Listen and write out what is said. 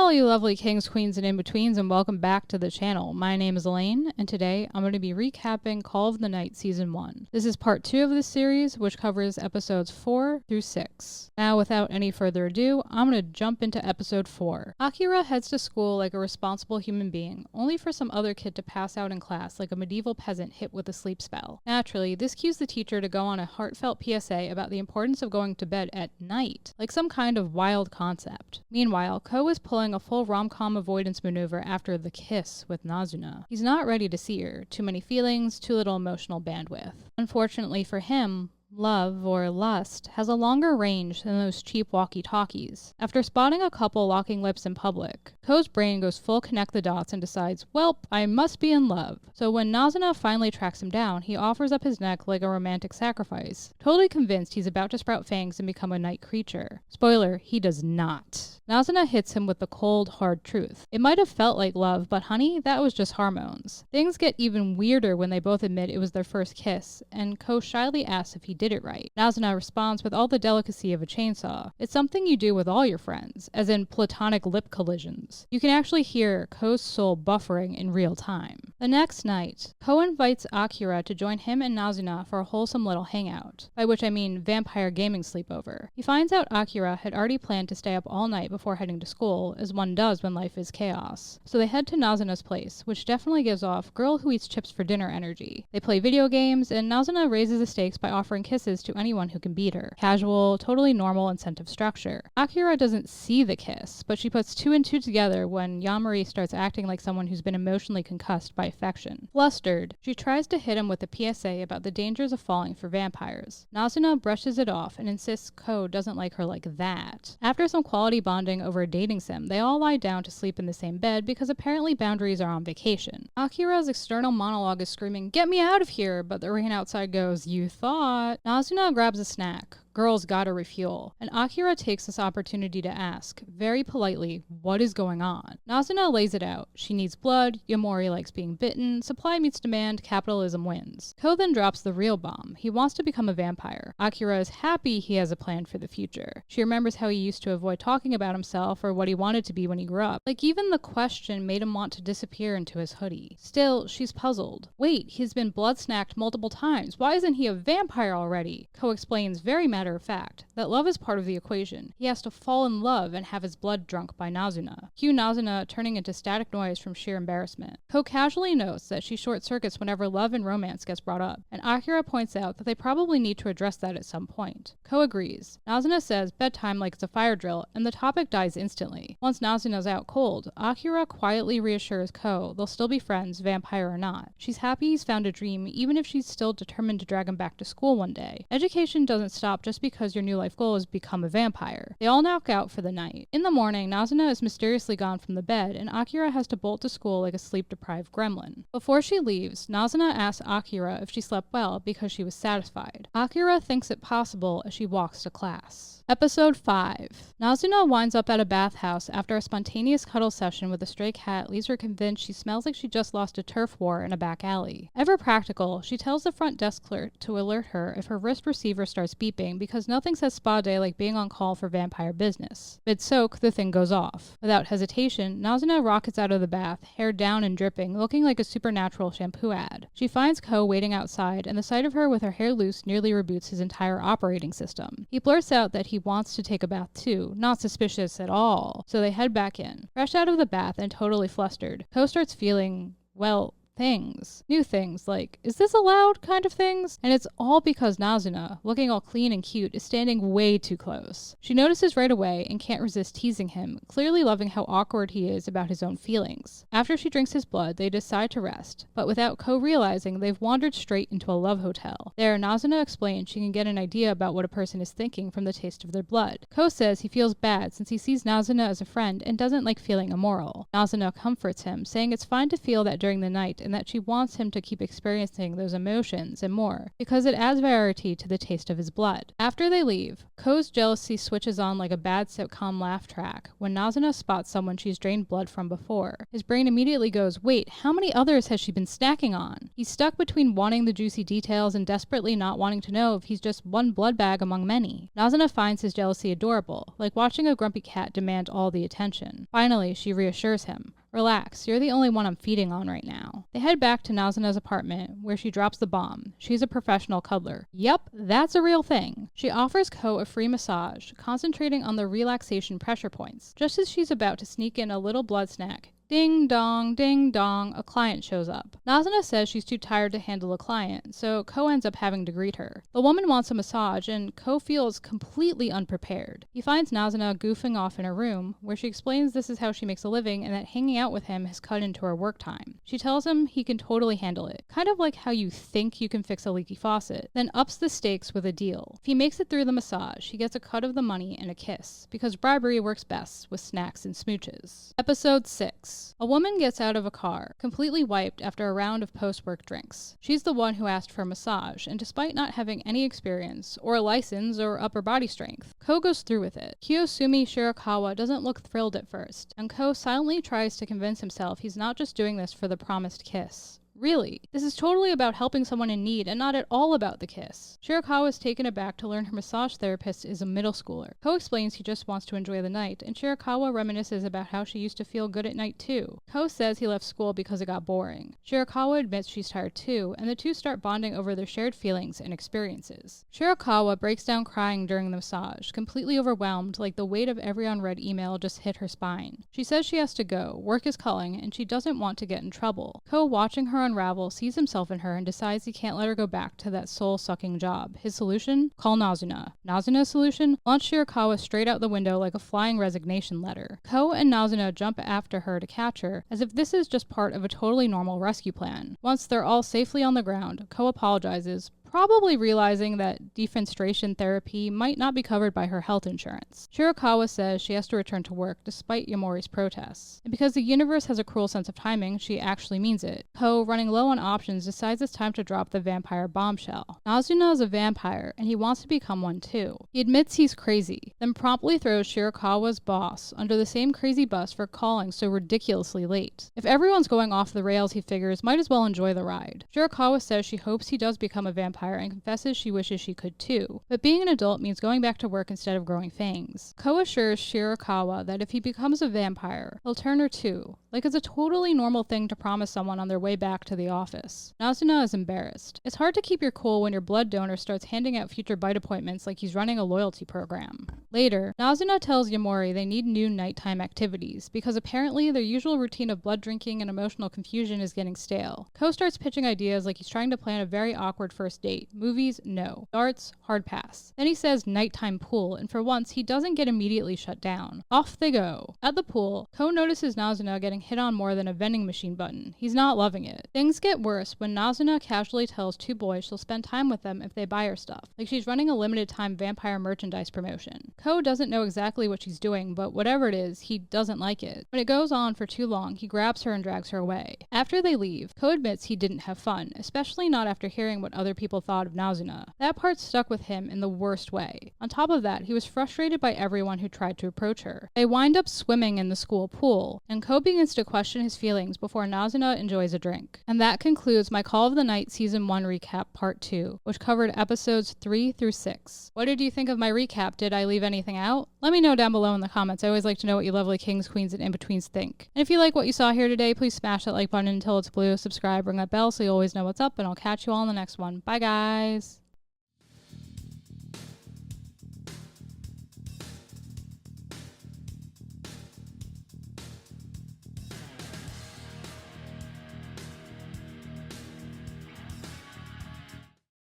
all you lovely kings, queens, and in-betweens, and welcome back to the channel. My name is Elaine, and today I'm going to be recapping Call of the Night Season 1. This is part 2 of this series, which covers episodes 4 through 6. Now, without any further ado, I'm going to jump into episode 4. Akira heads to school like a responsible human being, only for some other kid to pass out in class like a medieval peasant hit with a sleep spell. Naturally, this cues the teacher to go on a heartfelt PSA about the importance of going to bed at night, like some kind of wild concept. Meanwhile, Ko is pulling a full rom-com avoidance maneuver after the kiss with Nazuna. He's not ready to see her. Too many feelings, too little emotional bandwidth. Unfortunately for him, love, or lust, has a longer range than those cheap walkie-talkies. After spotting a couple locking lips in public, Ko's brain goes full connect the dots and decides, welp, I must be in love. So when Nazuna finally tracks him down, he offers up his neck like a romantic sacrifice, totally convinced he's about to sprout fangs and become a night creature. Spoiler, he does not. Nazuna hits him with the cold, hard truth. It might have felt like love, but honey, that was just hormones. Things get even weirder when they both admit it was their first kiss, and Ko shyly asks if he did it right. Nazuna responds with all the delicacy of a chainsaw. It's something you do with all your friends, as in platonic lip collisions. You can actually hear Ko's soul buffering in real time. The next night, Ko invites Akira to join him and Nazuna for a wholesome little hangout, by which I mean vampire gaming sleepover. He finds out Akira had already planned to stay up all night before heading to school, as one does when life is chaos. So they head to Nazuna's place, which definitely gives off girl who eats chips for dinner energy. They play video games, and Nazuna raises the stakes by offering kisses to anyone who can beat her. Casual, totally normal incentive structure. Akira doesn't see the kiss, but she puts 2 and 2 together when Yamari starts acting like someone who's been emotionally concussed by affection. Flustered, she tries to hit him with a PSA about the dangers of falling for vampires. Nazuna brushes it off and insists Ko doesn't like her like that. After some quality bonding over a dating sim, they all lie down to sleep in the same bed because apparently boundaries are on vacation. Akira's external monologue is screaming, "Get me out of here!" but the rain outside goes, "You thought." Nazuna grabs a snack. Girls gotta refuel. And Akira takes this opportunity to ask, very politely, what is going on? Nazuna lays it out. She needs blood, Yamori likes being bitten, supply meets demand, capitalism wins. Ko then drops the real bomb. He wants to become a vampire. Akira is happy he has a plan for the future. She remembers how he used to avoid talking about himself or what he wanted to be when he grew up. Like even the question made him want to disappear into his hoodie. Still, she's puzzled. Wait, he's been blood snacked multiple times. Why isn't he a vampire already? Ko explains very matter of fact that love is part of the equation. He has to fall in love and have his blood drunk by Nazuna. Cue Nazuna turning into static noise from sheer embarrassment. Ko casually notes that she short circuits whenever love and romance gets brought up, and Akira points out that they probably need to address that at some point. Ko agrees. Nazuna says bedtime like it's a fire drill, and the topic dies instantly. Once Nazuna's out cold, Akira quietly reassures Ko they'll still be friends, vampire or not. She's happy he's found a dream, even if she's still determined to drag him back to school one day. Education doesn't stop just because your new life goal is become a vampire. They all knock out for the night. In the morning, Nazuna is mysteriously gone from the bed, and Akira has to bolt to school like a sleep-deprived gremlin. Before she leaves, Nazuna asks Akira if she slept well because she was satisfied. Akira thinks it possible as she walks to class. Episode 5. Nazuna winds up at a bathhouse after a spontaneous cuddle session with a stray cat leaves her convinced she smells like she just lost a turf war in a back alley. Ever practical, she tells the front desk clerk to alert her if her wrist receiver starts beeping because nothing says spa day like being on call for vampire business. Mid-soak, the thing goes off. Without hesitation, Nazuna rockets out of the bath, hair down and dripping, looking like a supernatural shampoo ad. She finds Ko waiting outside, and the sight of her with her hair loose nearly reboots his entire operating system. He blurts out that he wants to take a bath too, not suspicious at all, so they head back in. Fresh out of the bath and totally flustered, Ko starts feeling, well, things. New things, like, is this allowed kind of things? And it's all because Nazuna, looking all clean and cute, is standing way too close. She notices right away and can't resist teasing him, clearly loving how awkward he is about his own feelings. After she drinks his blood, they decide to rest, but without Ko realizing they've wandered straight into a love hotel. There, Nazuna explains she can get an idea about what a person is thinking from the taste of their blood. Ko says he feels bad since he sees Nazuna as a friend and doesn't like feeling immoral. Nazuna comforts him, saying it's fine to feel that during the night and that she wants him to keep experiencing those emotions and more, because it adds variety to the taste of his blood. After they leave, Ko's jealousy switches on like a bad sitcom laugh track when Nazuna spots someone she's drained blood from before. His brain immediately goes, wait, how many others has she been snacking on? He's stuck between wanting the juicy details and desperately not wanting to know if he's just one blood bag among many. Nazuna finds his jealousy adorable, like watching a grumpy cat demand all the attention. Finally, she reassures him. Relax, you're the only one I'm feeding on right now. They head back to Nazuna's apartment, where she drops the bomb. She's a professional cuddler. Yep, that's a real thing. She offers Ko a free massage, concentrating on the relaxation pressure points. Just as she's about to sneak in a little blood snack, ding dong, a client shows up. Nazuna says she's too tired to handle a client, so Ko ends up having to greet her. The woman wants a massage, and Ko feels completely unprepared. He finds Nazuna goofing off in her room, where she explains this is how she makes a living and that hanging out with him has cut into her work time. She tells him he can totally handle it, kind of like how you think you can fix a leaky faucet, then ups the stakes with a deal. If he makes it through the massage, he gets a cut of the money and a kiss, because bribery works best with snacks and smooches. Episode 6. A woman gets out of a car, completely wiped after a round of post-work drinks. She's the one who asked for a massage, and despite not having any experience, or a license, or upper body strength, Ko goes through with it. Kiyosumi Shirakawa doesn't look thrilled at first, and Ko silently tries to convince himself he's not just doing this for the promised kiss. Really, this is totally about helping someone in need and not at all about the kiss. Shirakawa is taken aback to learn her massage therapist is a middle schooler. Ko explains he just wants to enjoy the night, and Shirakawa reminisces about how she used to feel good at night too. Ko says he left school because it got boring. Shirakawa admits she's tired too, and the two start bonding over their shared feelings and experiences. Shirakawa breaks down crying during the massage, completely overwhelmed, like the weight of every unread email just hit her spine. She says she has to go, work is calling, and she doesn't want to get in trouble. Ko, watching her unravel, sees himself in her and decides he can't let her go back to that soul-sucking job. His solution? Call Nazuna. Nazuna's solution? Launch Shirakawa straight out the window like a flying resignation letter. Ko and Nazuna jump after her to catch her, as if this is just part of a totally normal rescue plan. Once they're all safely on the ground, Ko apologizes, probably realizing that defenestration therapy might not be covered by her health insurance. Shirakawa says she has to return to work despite Yamori's protests. And because the universe has a cruel sense of timing, she actually means it. Ko, running low on options, decides it's time to drop the vampire bombshell. Nazuna is a vampire, and he wants to become one too. He admits he's crazy, then promptly throws Shirakawa's boss under the same crazy bus for calling so ridiculously late. If everyone's going off the rails, he figures, might as well enjoy the ride. Shirakawa says she hopes he does become a vampire and confesses she wishes she could too, but being an adult means going back to work instead of growing fangs. Ko assures Shirakawa that if he becomes a vampire, he'll turn her too, like it's a totally normal thing to promise someone on their way back to the office. Nazuna is embarrassed. It's hard to keep your cool when your blood donor starts handing out future bite appointments like he's running a loyalty program. Later, Nazuna tells Yamori they need new nighttime activities, because apparently their usual routine of blood drinking and emotional confusion is getting stale. Ko starts pitching ideas like he's trying to plan a very awkward first date. Movies, no. Darts, hard pass. Then he says nighttime pool, and for once, he doesn't get immediately shut down. Off they go. At the pool, Ko notices Nazuna getting hit on more than a vending machine button. He's not loving it. Things get worse when Nazuna casually tells two boys she'll spend time with them if they buy her stuff, like she's running a limited time vampire merchandise promotion. Ko doesn't know exactly what she's doing, but whatever it is, he doesn't like it. When it goes on for too long, he grabs her and drags her away. After they leave, Ko admits he didn't have fun, especially not after hearing what other people thought of Nazuna. That part stuck with him in the worst way. On top of that, he was frustrated by everyone who tried to approach her. They wind up swimming in the school pool, and Ko begins to question his feelings before Nazuna enjoys a drink. And that concludes my Call of the Night Season 1 recap Part 2, which covered episodes 3 through 6. What did you think of my recap? Did I leave anything out? Let me know down below in the comments. I always like to know what you lovely kings, queens, and in-betweens think. And if you like what you saw here today, please smash that like button until it's blue, subscribe, ring that bell so you always know what's up, and I'll catch you all in the next one. Bye guys!